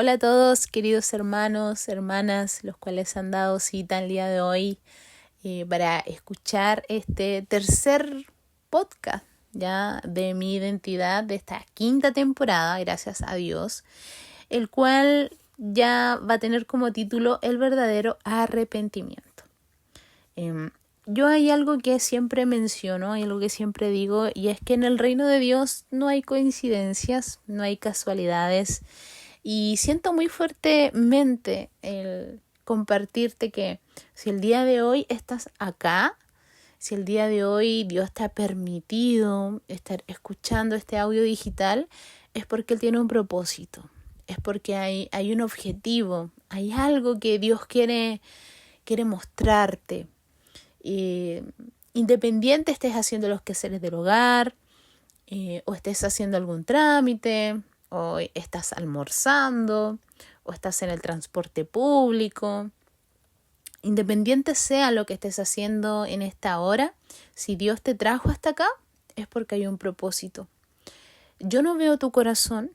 Hola a todos, queridos hermanos, hermanas, los cuales han dado cita el día de hoy para escuchar este tercer podcast ya de mi identidad de esta quinta temporada, gracias a Dios, el cual ya va a tener como título El verdadero arrepentimiento. Yo hay algo que siempre menciono, hay algo que siempre digo, y es que en el reino de Dios no hay coincidencias, no hay casualidades. Y siento muy fuertemente el compartirte que si el día de hoy estás acá, si el día de hoy Dios te ha permitido estar escuchando este audio digital, es porque Él tiene un propósito, es porque hay un objetivo, hay algo que Dios quiere mostrarte. Independiente estés haciendo los quehaceres del hogar, o estés haciendo algún trámite, o estás almorzando, o estás en el transporte público. Independiente sea lo que estés haciendo en esta hora, si Dios te trajo hasta acá, es porque hay un propósito. Yo no veo tu corazón,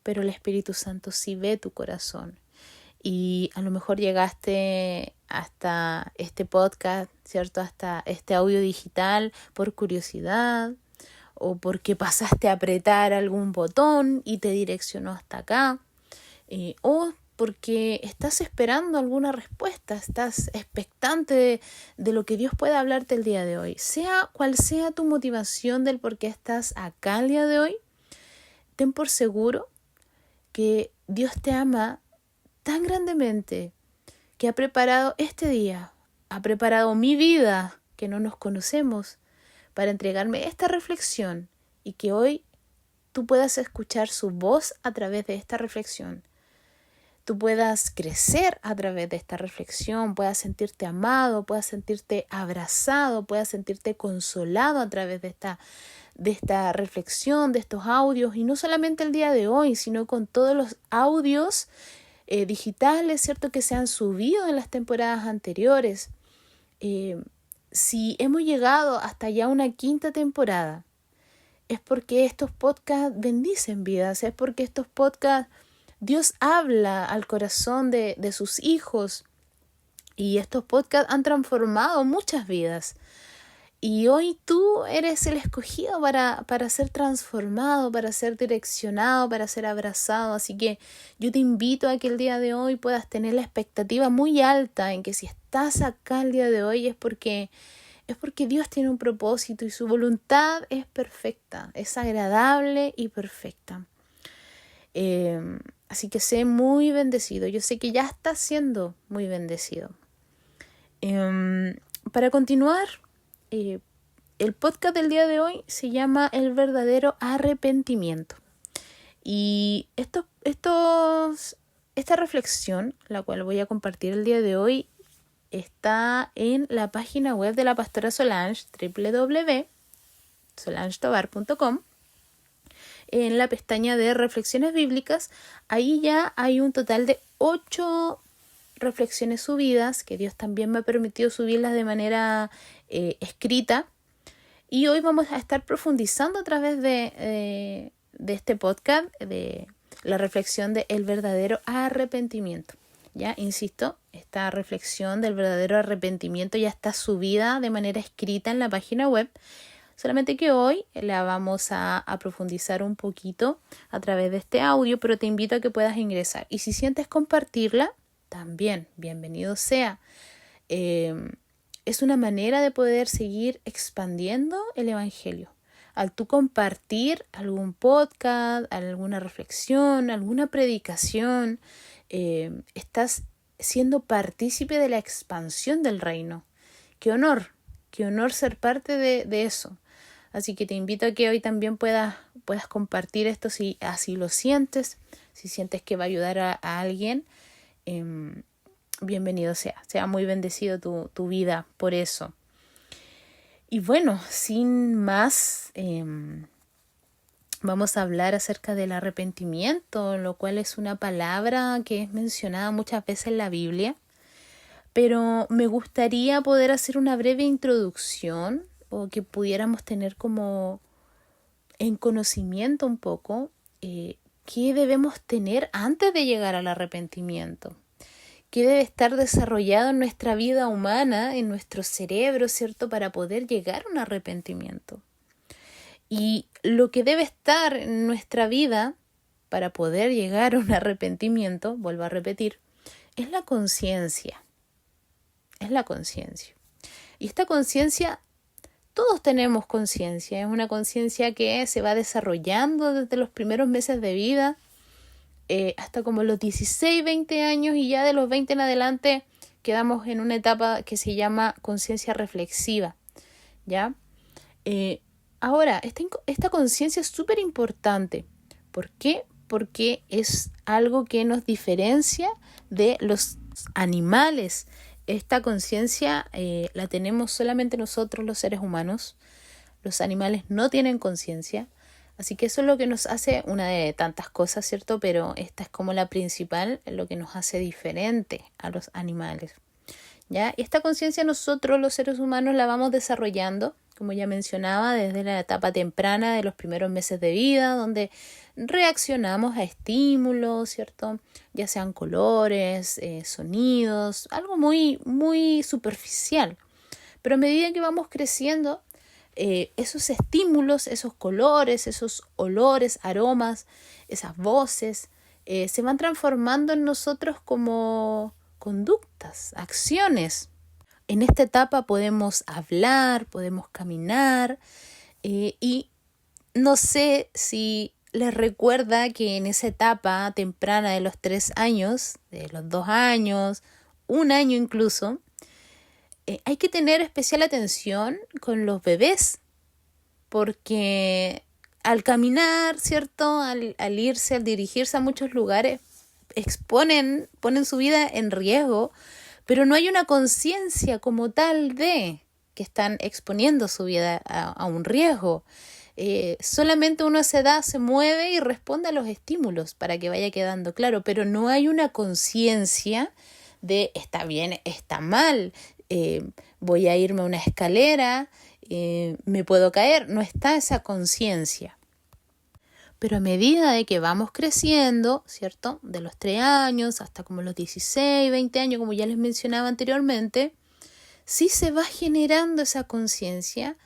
pero el Espíritu Santo sí ve tu corazón. Y a lo mejor llegaste hasta este podcast, ¿cierto? Hasta este audio digital por curiosidad, o porque pasaste a apretar algún botón y te direccionó hasta acá, o porque estás esperando alguna respuesta, estás expectante de lo que Dios pueda hablarte el día de hoy. Sea cual sea tu motivación del por qué estás acá el día de hoy, ten por seguro que Dios te ama tan grandemente que ha preparado este día, ha preparado mi vida, que no nos conocemos, para entregarme esta reflexión y que hoy tú puedas escuchar su voz a través de esta reflexión. Tú puedas crecer a través de esta reflexión, puedas sentirte amado, puedas sentirte abrazado, puedas sentirte consolado a través de esta reflexión, de estos audios, y no solamente el día de hoy, sino con todos los audios digitales, ¿cierto?, que se han subido en las temporadas anteriores. Si hemos llegado hasta ya una quinta temporada, es porque estos podcasts bendicen vidas, es porque estos podcasts Dios habla al corazón de sus hijos, y estos podcasts han transformado muchas vidas. Y hoy tú eres el escogido para ser transformado, para ser direccionado, para ser abrazado. Así que yo te invito a que el día de hoy puedas tener la expectativa muy alta en que si estás acá el día de hoy es porque Dios tiene un propósito y su voluntad es perfecta, es agradable y perfecta. Así que sé muy bendecido. Yo sé que ya estás siendo muy bendecido. Para continuar, el podcast del día de hoy se llama El verdadero arrepentimiento. Y esta reflexión, la cual voy a compartir el día de hoy, está en la página web de la pastora Solange, www.solangetobar.com. En la pestaña de reflexiones bíblicas, ahí ya hay un total de 8 reflexiones subidas, que Dios también me ha permitido subirlas de manera escrita. Y hoy vamos a estar profundizando a través de este podcast, de la reflexión de el verdadero arrepentimiento. Ya, insisto, esta reflexión del verdadero arrepentimiento ya está subida de manera escrita en la página web, solamente que hoy la vamos a profundizar un poquito a través de este audio, pero te invito a que puedas ingresar. Y si sientes compartirla, también, bienvenido sea. Es una manera de poder seguir expandiendo el Evangelio. Al tú compartir algún podcast, alguna reflexión, alguna predicación, estás siendo partícipe de la expansión del reino. Qué honor ser parte de eso. Así que te invito a que hoy también puedas compartir esto si así lo sientes, si sientes que va a ayudar a alguien. Bienvenido sea muy bendecido tu vida por eso. Y bueno, sin más, vamos a hablar acerca del arrepentimiento, lo cual es una palabra que es mencionada muchas veces en la Biblia, pero me gustaría poder hacer una breve introducción, o que pudiéramos tener como en conocimiento un poco qué debemos tener antes de llegar al arrepentimiento, qué debe estar desarrollado en nuestra vida humana, en nuestro cerebro, ¿cierto?, para poder llegar a un arrepentimiento. Y lo que debe estar en nuestra vida para poder llegar a un arrepentimiento, vuelvo a repetir, es la conciencia. Es la conciencia. Y esta conciencia, todos tenemos conciencia. Es una conciencia que se va desarrollando desde los primeros meses de vida hasta como los 16, 20 años, y ya de los 20 en adelante quedamos en una etapa que se llama conciencia reflexiva, ¿ya? Ahora, esta conciencia es súper importante. ¿Por qué? Porque es algo que nos diferencia de los animales. Esta conciencia la tenemos solamente nosotros, los seres humanos. Los animales no tienen conciencia. Así que eso es lo que nos hace, una de tantas cosas, ¿cierto? Pero esta es como la principal, lo que nos hace diferente a los animales, ¿ya? Y esta conciencia nosotros, los seres humanos, la vamos desarrollando, como ya mencionaba, desde la etapa temprana de los primeros meses de vida, donde reaccionamos a estímulos, ¿cierto? Ya sean colores, sonidos, algo muy, muy superficial. Pero a medida que vamos creciendo, esos estímulos, esos colores, esos olores, aromas, esas voces, se van transformando en nosotros como conductas, acciones. En esta etapa podemos hablar, podemos caminar, y no sé si les recuerda que en esa etapa temprana de los 3 años, de los 2 años, 1 año incluso, hay que tener especial atención con los bebés, porque al caminar, ¿cierto?, al irse, al dirigirse a muchos lugares, ponen su vida en riesgo, pero no hay una conciencia como tal de que están exponiendo su vida a un riesgo. Solamente uno a esa edad se mueve y responde a los estímulos para que vaya quedando claro, pero no hay una conciencia de está bien, está mal, voy a irme a una escalera, me puedo caer. No está esa conciencia. Pero a medida de que vamos creciendo, ¿cierto?, de los 3 años hasta como los 16, 20 años, como ya les mencionaba anteriormente, sí se va generando esa conciencia,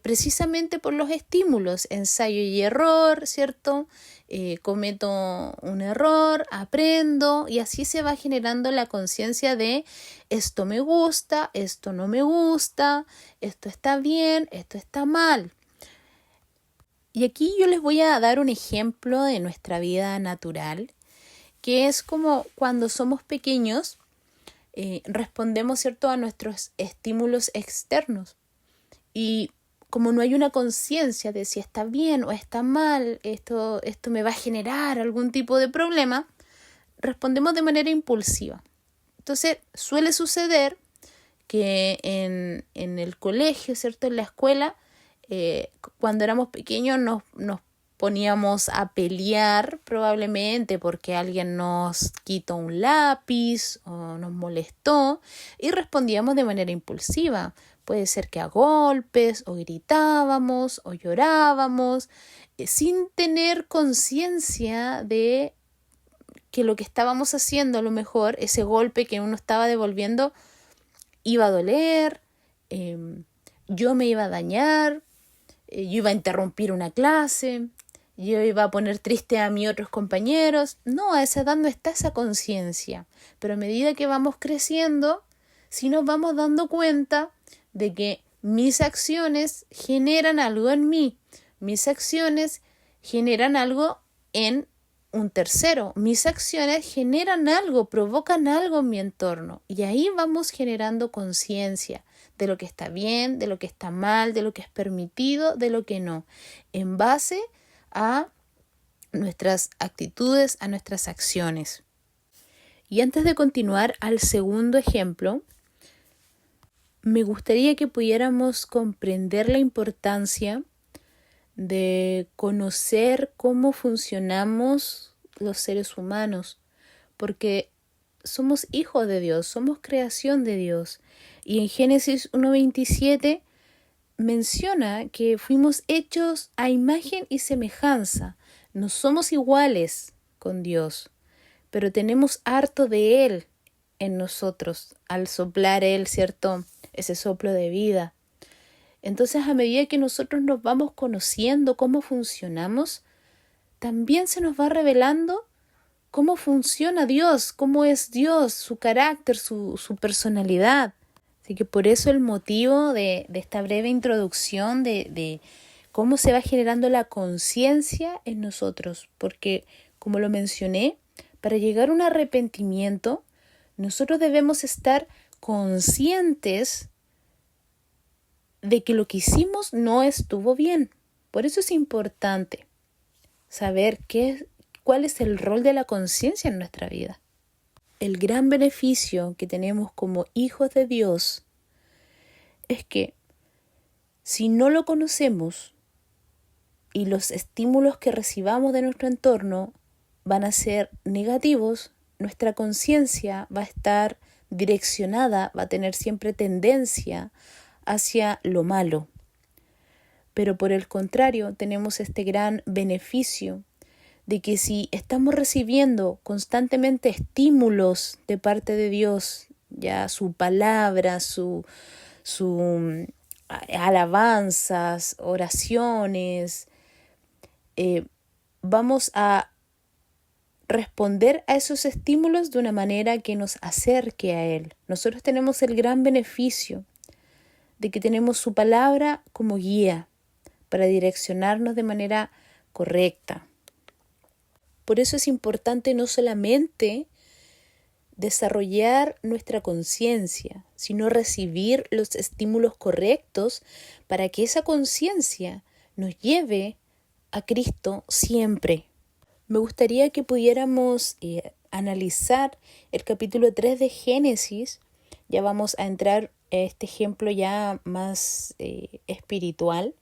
precisamente por los estímulos, ensayo y error, ¿cierto? Cometo un error, aprendo, y así se va generando la conciencia de esto me gusta, esto no me gusta, esto está bien, esto está mal. Y aquí yo les voy a dar un ejemplo de nuestra vida natural, que es como cuando somos pequeños, respondemos, ¿cierto?, a nuestros estímulos externos. Y como no hay una conciencia de si está bien o está mal, esto me va a generar algún tipo de problema, respondemos de manera impulsiva. Entonces suele suceder que en el colegio, ¿cierto?, en la escuela, cuando éramos pequeños nos poníamos a pelear probablemente porque alguien nos quitó un lápiz o nos molestó, y respondíamos de manera impulsiva. Puede ser que a golpes, o gritábamos, o llorábamos, sin tener conciencia de que lo que estábamos haciendo, a lo mejor ese golpe que uno estaba devolviendo iba a doler, yo me iba a dañar, yo iba a interrumpir una clase, yo iba a poner triste a mis otros compañeros. No, a esa edad no está esa conciencia. Pero a medida que vamos creciendo, sí nos vamos dando cuenta de que mis acciones generan algo en mí, mis acciones generan algo en un tercero, mis acciones generan algo, provocan algo en mi entorno, y ahí vamos generando conciencia de lo que está bien, de lo que está mal, de lo que es permitido, de lo que no, en base a nuestras actitudes, a nuestras acciones. Y antes de continuar al segundo ejemplo, me gustaría que pudiéramos comprender la importancia de conocer cómo funcionamos los seres humanos, porque somos hijos de Dios, somos creación de Dios. Y en Génesis 1:27 menciona que fuimos hechos a imagen y semejanza. No somos iguales con Dios, pero tenemos harto de Él en nosotros al soplar Él, ¿cierto? Ese soplo de vida. Entonces, a medida que nosotros nos vamos conociendo cómo funcionamos, también se nos va revelando cómo funciona Dios, cómo es Dios, su carácter, su personalidad. Así que por eso el motivo de esta breve introducción de cómo se va generando la conciencia en nosotros. Porque, como lo mencioné, para llegar a un arrepentimiento, nosotros debemos estar conscientes de que lo que hicimos no estuvo bien. Por eso es importante saber cuál es el rol de la conciencia en nuestra vida. El gran beneficio que tenemos como hijos de Dios es que si no lo conocemos y los estímulos que recibamos de nuestro entorno van a ser negativos, nuestra conciencia va a estar direccionada, va a tener siempre tendencia hacia lo malo. Pero por el contrario, tenemos este gran beneficio de que si estamos recibiendo constantemente estímulos de parte de Dios, ya su palabra, su alabanzas, oraciones, vamos a responder a esos estímulos de una manera que nos acerque a Él. Nosotros tenemos el gran beneficio de que tenemos su palabra como guía para direccionarnos de manera correcta. Por eso es importante no solamente desarrollar nuestra conciencia, sino recibir los estímulos correctos para que esa conciencia nos lleve a Cristo siempre. Me gustaría que pudiéramos analizar el capítulo 3 de Génesis. Ya vamos a entrar a este ejemplo ya más espiritual.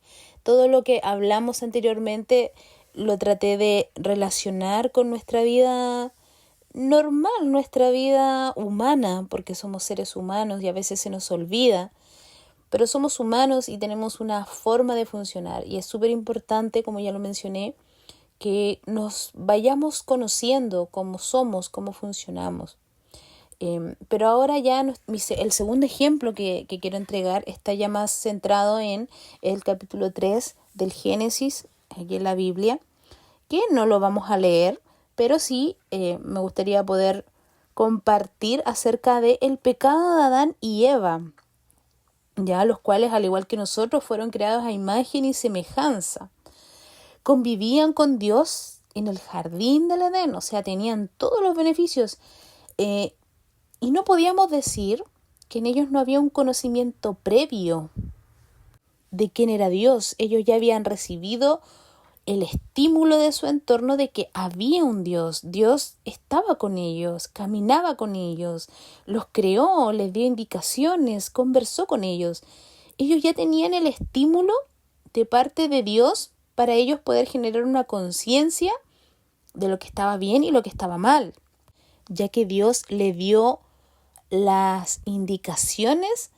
Todo lo que hablamos anteriormente lo traté de relacionar con nuestra vida normal, nuestra vida humana, porque somos seres humanos y a veces se nos olvida, pero somos humanos y tenemos una forma de funcionar y es súper importante, como ya lo mencioné, que nos vayamos conociendo cómo somos, cómo funcionamos. Pero ahora ya el segundo ejemplo que quiero entregar está ya más centrado en el capítulo 3 del Génesis, aquí en la Biblia, que no lo vamos a leer, pero sí me gustaría poder compartir acerca del pecado de Adán y Eva, ya los cuales, al igual que nosotros, fueron creados a imagen y semejanza. Convivían con Dios en el jardín del Edén, o sea, tenían todos los beneficios. Y no podíamos decir que en ellos no había un conocimiento previo de quién era Dios. Ellos ya habían recibido el estímulo de su entorno de que había un Dios. Dios estaba con ellos, caminaba con ellos, los creó, les dio indicaciones, conversó con ellos. Ellos ya tenían el estímulo de parte de Dios para ellos poder generar una conciencia de lo que estaba bien y lo que estaba mal, ya que Dios le dio las indicaciones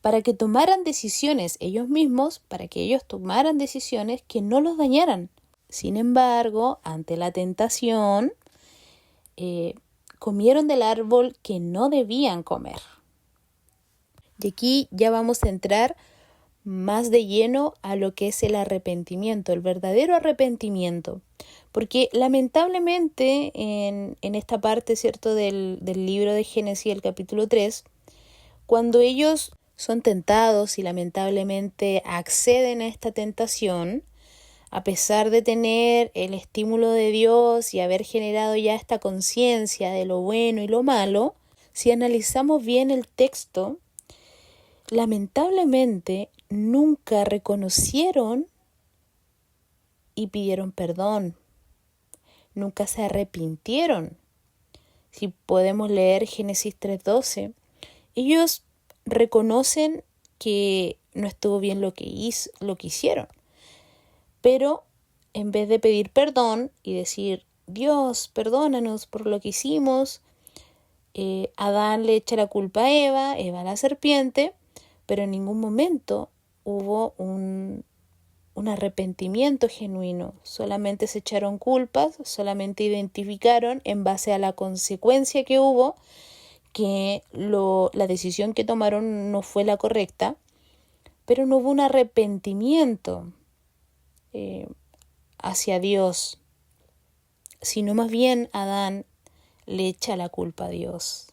para que tomaran decisiones ellos mismos, para que ellos tomaran decisiones que no los dañaran. Sin embargo, ante la tentación, comieron del árbol que no debían comer. Y aquí ya vamos a entrar más de lleno a lo que es el arrepentimiento, el verdadero arrepentimiento. Porque lamentablemente en esta parte, ¿cierto?, del libro de Génesis, el capítulo 3, cuando ellos son tentados y lamentablemente acceden a esta tentación, a pesar de tener el estímulo de Dios y haber generado ya esta conciencia de lo bueno y lo malo, si analizamos bien el texto, lamentablemente nunca reconocieron y pidieron perdón. Nunca se arrepintieron. Si podemos leer Génesis 3:12, ellos reconocen que no estuvo bien lo que hicieron. Pero en vez de pedir perdón y decir, Dios, perdónanos por lo que hicimos, Adán le echa la culpa a Eva a la serpiente, pero en ningún momento hubo un un arrepentimiento genuino. Solamente se echaron culpas, solamente identificaron en base a la consecuencia que hubo que la decisión que tomaron no fue la correcta, pero no hubo un arrepentimiento hacia Dios, sino más bien Adán le echa la culpa a Dios.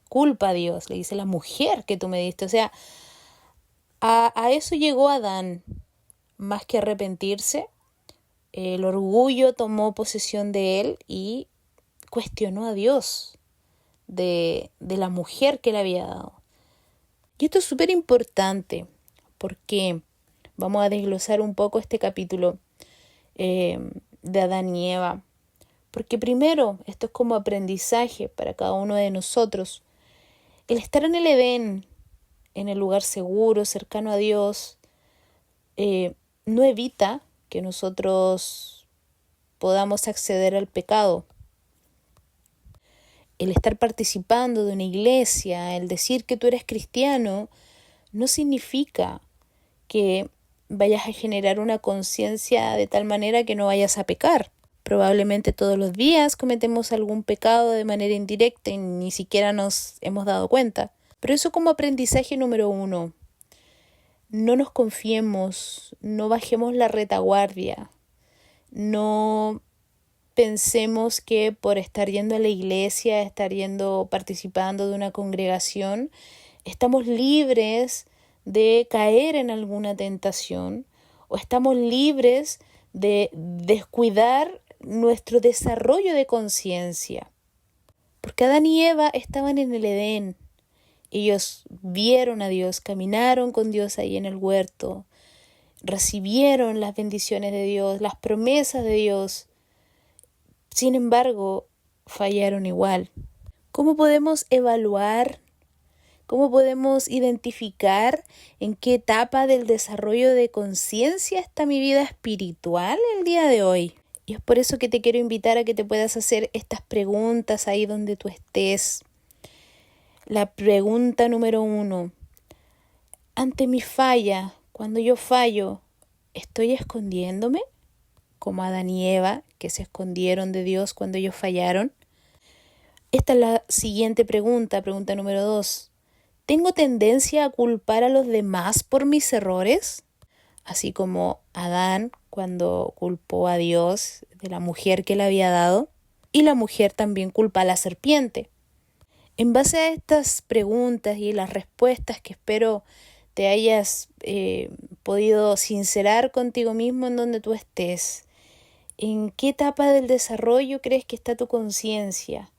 Culpa a Dios, le dice la mujer que tú me diste. O sea, a eso llegó Adán, más que arrepentirse. El orgullo tomó posesión de él y cuestionó a Dios de la mujer que le había dado. Y esto es súper importante porque vamos a desglosar un poco este capítulo de Adán y Eva. Porque primero, esto es como aprendizaje para cada uno de nosotros. El estar en el Edén, en el lugar seguro, cercano a Dios, no evita que nosotros podamos acceder al pecado. El estar participando de una iglesia, el decir que tú eres cristiano, no significa que vayas a generar una conciencia de tal manera que no vayas a pecar. Probablemente todos los días cometemos algún pecado de manera indirecta y ni siquiera nos hemos dado cuenta. Pero eso como aprendizaje número 1. No nos confiemos, no bajemos la retaguardia, no pensemos que por estar yendo a la iglesia, participando de una congregación, estamos libres de caer en alguna tentación o estamos libres de descuidar nuestro desarrollo de conciencia. Porque Adán y Eva estaban en el Edén. Ellos vieron a Dios, caminaron con Dios ahí en el huerto, recibieron las bendiciones de Dios, las promesas de Dios. Sin embargo, fallaron igual. ¿Cómo podemos evaluar? ¿Cómo podemos identificar en qué etapa del desarrollo de conciencia está mi vida espiritual el día de hoy? Y es por eso que te quiero invitar a que te puedas hacer estas preguntas ahí donde tú estés. La pregunta número 1. Ante mi falla, cuando yo fallo, ¿estoy escondiéndome? Como Adán y Eva, que se escondieron de Dios cuando ellos fallaron. Esta es la siguiente pregunta número 2. ¿Tengo tendencia a culpar a los demás por mis errores? Así como Adán cuando culpó a Dios de la mujer que le había dado, y la mujer también culpa a la serpiente. En base a estas preguntas y las respuestas que espero te hayas podido sincerar contigo mismo en donde tú estés, ¿en qué etapa del desarrollo crees que está tu conciencia?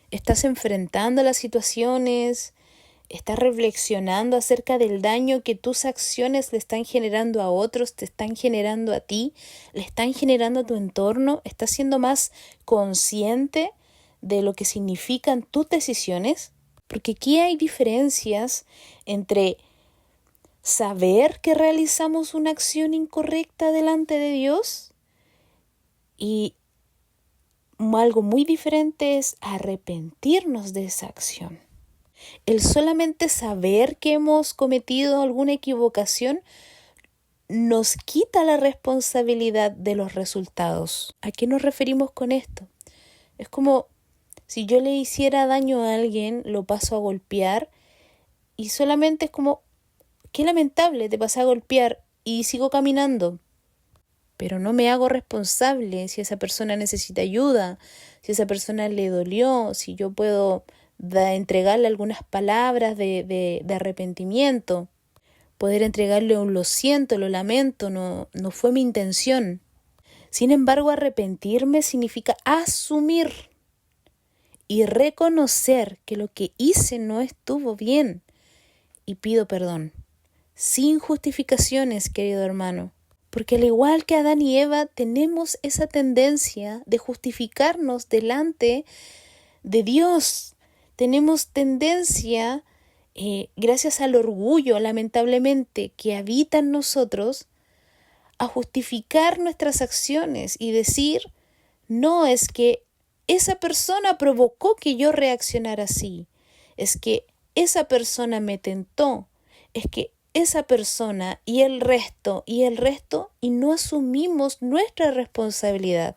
¿Estás enfrentando las situaciones? ¿Estás reflexionando acerca del daño que tus acciones le están generando a otros, te están generando a ti, le están generando a tu entorno? ¿Estás siendo más consciente de lo que significan tus decisiones? Porque aquí hay diferencias entre saber que realizamos una acción incorrecta delante de Dios y algo muy diferente es arrepentirnos de esa acción. El solamente saber que hemos cometido alguna equivocación nos quita la responsabilidad de los resultados. ¿A qué nos referimos con esto? Es como si yo le hiciera daño a alguien, lo paso a golpear y solamente es como, qué lamentable, te pasé a golpear y sigo caminando. Pero no me hago responsable si esa persona necesita ayuda, si esa persona le dolió, si yo puedo entregarle algunas palabras de arrepentimiento, poder entregarle un lo siento, lo lamento, no fue mi intención. Sin embargo, arrepentirme significa asumir y reconocer que lo que hice no estuvo bien y pido perdón, sin justificaciones, querido hermano. Porque al igual que Adán y Eva, tenemos esa tendencia de justificarnos delante de Dios. Tenemos tendencia, gracias al orgullo, lamentablemente, que habita en nosotros, a justificar nuestras acciones y decir, no, es que esa persona provocó que yo reaccionara así. Es que esa persona me tentó. Es que esa persona y el resto y no asumimos nuestra responsabilidad,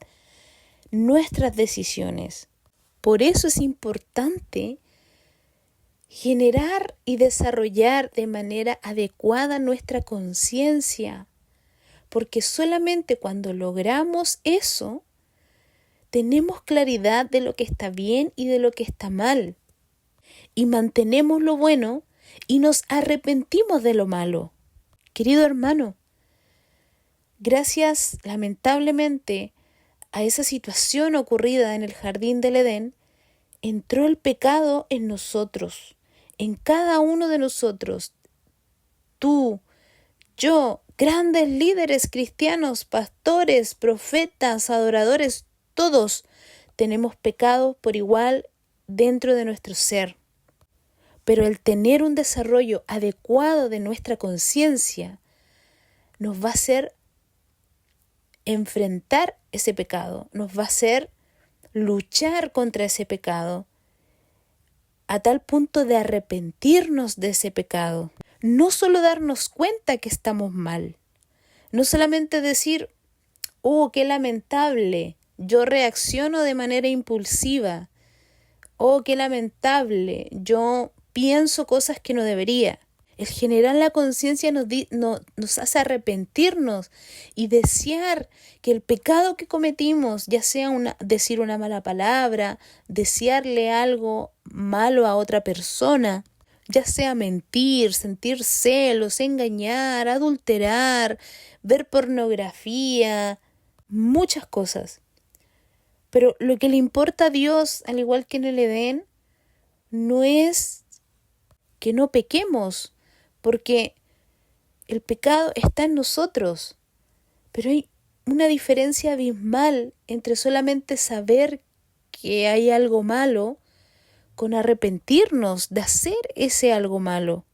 nuestras decisiones. Por eso es importante generar y desarrollar de manera adecuada nuestra conciencia, porque solamente cuando logramos eso, tenemos claridad de lo que está bien y de lo que está mal, y mantenemos lo bueno y nos arrepentimos de lo malo. Querido hermano, gracias lamentablemente a esa situación ocurrida en el jardín del Edén, entró el pecado en nosotros, en cada uno de nosotros. Tú, yo, grandes líderes cristianos, pastores, profetas, adoradores, todos tenemos pecado por igual dentro de nuestro ser. Pero el tener un desarrollo adecuado de nuestra conciencia nos va a hacer enfrentar ese pecado, nos va a hacer luchar contra ese pecado, a tal punto de arrepentirnos de ese pecado. No solo darnos cuenta que estamos mal, no solamente decir, oh, qué lamentable, yo reacciono de manera impulsiva, oh, qué lamentable, yo pienso cosas que no debería. El generar la conciencia nos hace arrepentirnos y desear que el pecado que cometimos, ya sea decir una mala palabra, desearle algo malo a otra persona, ya sea mentir, sentir celos, engañar, adulterar, ver pornografía, muchas cosas. Pero lo que le importa a Dios, al igual que en el Edén, no es que no pequemos, porque el pecado está en nosotros, pero hay una diferencia abismal entre solamente saber que hay algo malo con arrepentirnos de hacer ese algo malo.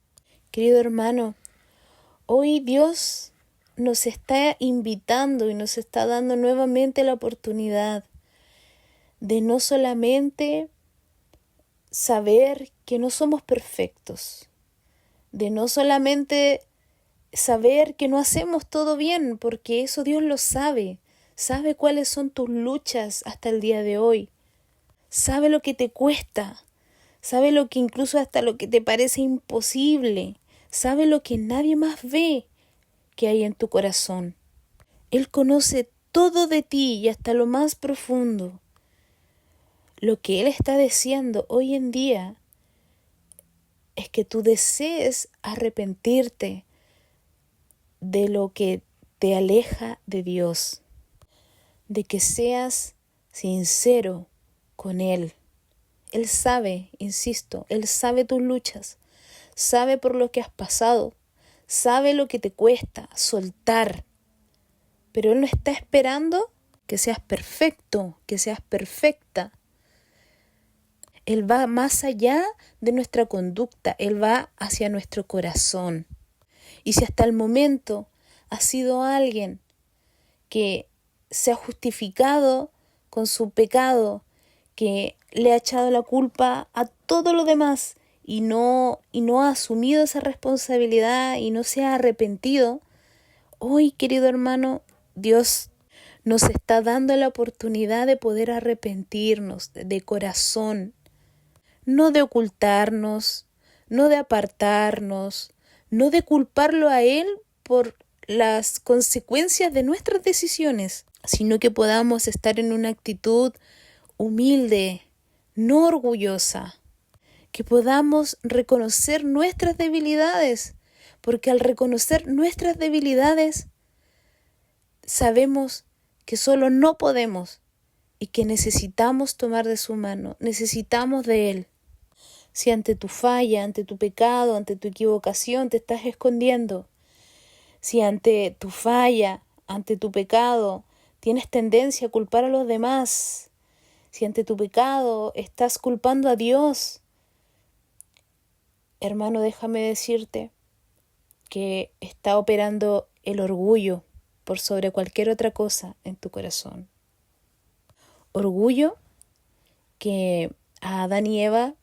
Querido hermano, hoy Dios nos está invitando y nos está dando nuevamente la oportunidad de no solamente saber que no somos perfectos, de no solamente saber que no hacemos todo bien, porque eso Dios lo sabe cuáles son tus luchas hasta el día de hoy, sabe lo que te cuesta, sabe lo que incluso hasta lo que te parece imposible, sabe lo que nadie más ve que hay en tu corazón. Él conoce todo de ti y hasta lo más profundo. Lo que Él está deseando hoy en día es que tú desees arrepentirte de lo que te aleja de Dios, de que seas sincero con Él. Él sabe, insisto, Él sabe tus luchas, sabe por lo que has pasado, sabe lo que te cuesta soltar, pero Él no está esperando que seas perfecto, que seas perfecta. Él va más allá de nuestra conducta, Él va hacia nuestro corazón. Y si hasta el momento has sido alguien que se ha justificado con su pecado, que le ha echado la culpa a todo lo demás y no ha asumido esa responsabilidad y no se ha arrepentido, hoy, querido hermano, Dios nos está dando la oportunidad de poder arrepentirnos de corazón, no de ocultarnos, no de apartarnos, no de culparlo a Él por las consecuencias de nuestras decisiones, sino que podamos estar en una actitud humilde, no orgullosa, que podamos reconocer nuestras debilidades, porque al reconocer nuestras debilidades sabemos que solo no podemos y que necesitamos tomar de su mano, necesitamos de Él. Si ante tu falla, ante tu pecado, ante tu equivocación te estás escondiendo, si ante tu falla, ante tu pecado, tienes tendencia a culpar a los demás, si ante tu pecado estás culpando a Dios, hermano, déjame decirte que está operando el orgullo por sobre cualquier otra cosa en tu corazón. Orgullo que a Adán y Eva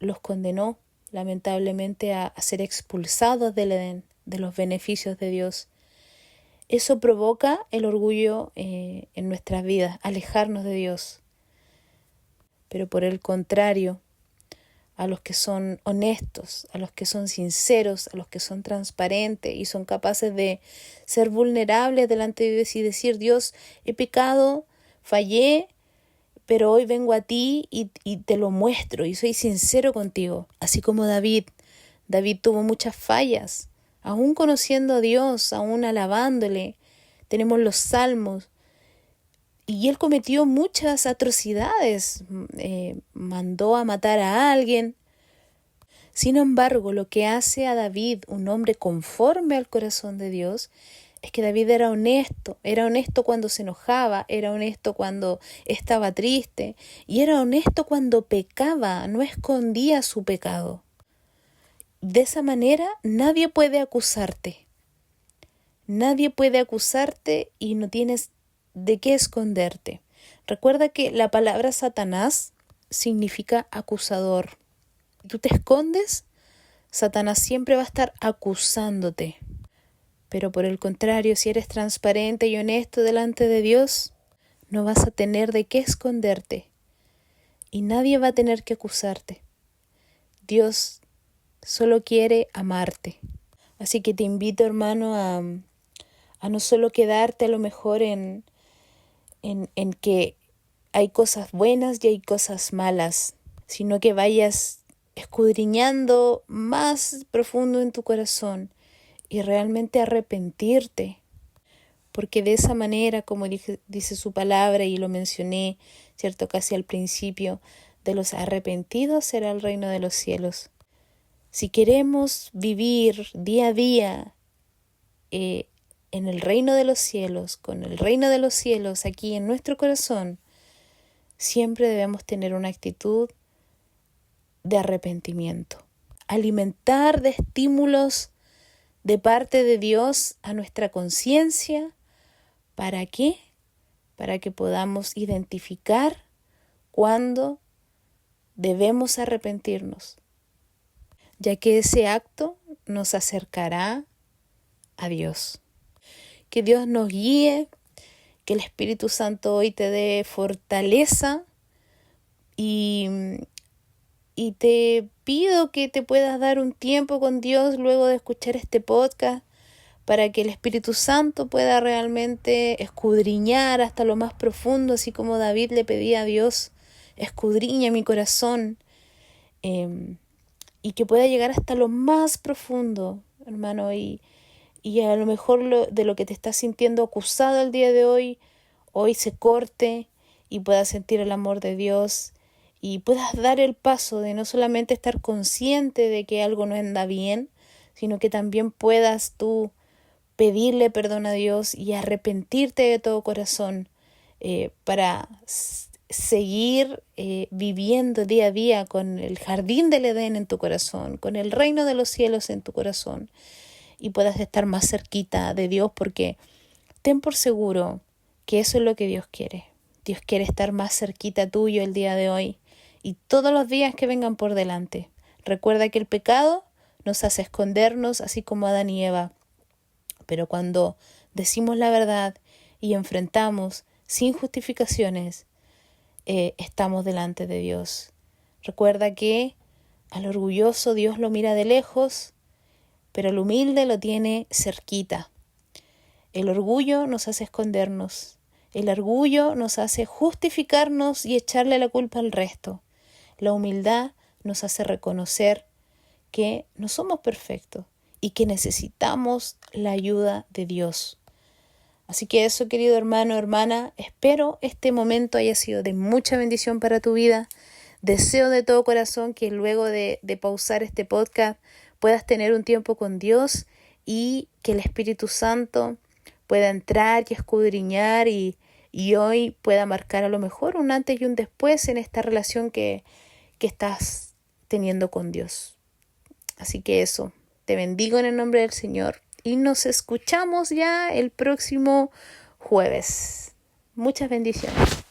los condenó lamentablemente, a ser expulsados del Edén, de los beneficios de Dios. Eso provoca el orgullo en nuestras vidas, alejarnos de Dios. Pero por el contrario, a los que son honestos, a los que son sinceros, a los que son transparentes y son capaces de ser vulnerables delante de Dios y decir: Dios, he pecado, fallé, pero hoy vengo a ti y te lo muestro y soy sincero contigo. Así como David tuvo muchas fallas, aún conociendo a Dios, aún alabándole. Tenemos los salmos. Y él cometió muchas atrocidades, mandó a matar a alguien. Sin embargo, lo que hace a David un hombre conforme al corazón de Dios es que David era honesto cuando se enojaba, era honesto cuando estaba triste y era honesto cuando pecaba, no escondía su pecado. De esa manera nadie puede acusarte. Nadie puede acusarte y no tienes de qué esconderte. Recuerda que la palabra Satanás significa acusador. Si tú te escondes, Satanás siempre va a estar acusándote. Pero por el contrario, si eres transparente y honesto delante de Dios, no vas a tener de qué esconderte y nadie va a tener que acusarte. Dios solo quiere amarte. Así que te invito, hermano, a no solo quedarte a lo mejor en que hay cosas buenas y hay cosas malas, sino que vayas escudriñando más profundo en tu corazón y realmente arrepentirte, porque de esa manera, como dice su palabra y lo mencioné, cierto, casi al principio, de los arrepentidos será el reino de los cielos. Si queremos vivir día a día en el reino de los cielos, con el reino de los cielos aquí en nuestro corazón, siempre debemos tener una actitud de arrepentimiento. Alimentar de estímulos de parte de Dios a nuestra conciencia. ¿Para qué? Para que podamos identificar cuándo debemos arrepentirnos, ya que ese acto nos acercará a Dios. Que Dios nos guíe, que el Espíritu Santo hoy te dé fortaleza y te pido que te puedas dar un tiempo con Dios luego de escuchar este podcast para que el Espíritu Santo pueda realmente escudriñar hasta lo más profundo, así como David le pedía a Dios: escudriña mi corazón, y que pueda llegar hasta lo más profundo, hermano, y a lo mejor de lo que te estás sintiendo acusado el día de hoy se corte y puedas sentir el amor de Dios y puedas dar el paso de no solamente estar consciente de que algo no anda bien, sino que también puedas tú pedirle perdón a Dios y arrepentirte de todo corazón para seguir viviendo día a día con el jardín del Edén en tu corazón, con el reino de los cielos en tu corazón, y puedas estar más cerquita de Dios, porque ten por seguro que eso es lo que Dios quiere. Dios quiere estar más cerquita tuyo el día de hoy y todos los días que vengan por delante. Recuerda que el pecado nos hace escondernos, así como Adán y Eva. Pero cuando decimos la verdad y enfrentamos sin justificaciones, estamos delante de Dios. Recuerda que al orgulloso Dios lo mira de lejos, pero el humilde lo tiene cerquita. El orgullo nos hace escondernos. El orgullo nos hace justificarnos y echarle la culpa al resto. La humildad nos hace reconocer que no somos perfectos y que necesitamos la ayuda de Dios. Así que eso, querido hermano, hermana, espero este momento haya sido de mucha bendición para tu vida. Deseo de todo corazón que luego de pausar este podcast puedas tener un tiempo con Dios y que el Espíritu Santo pueda entrar y escudriñar y hoy pueda marcar a lo mejor un antes y un después en esta relación que estás teniendo con Dios. Así que eso, te bendigo en el nombre del Señor y nos escuchamos ya el próximo jueves. Muchas bendiciones.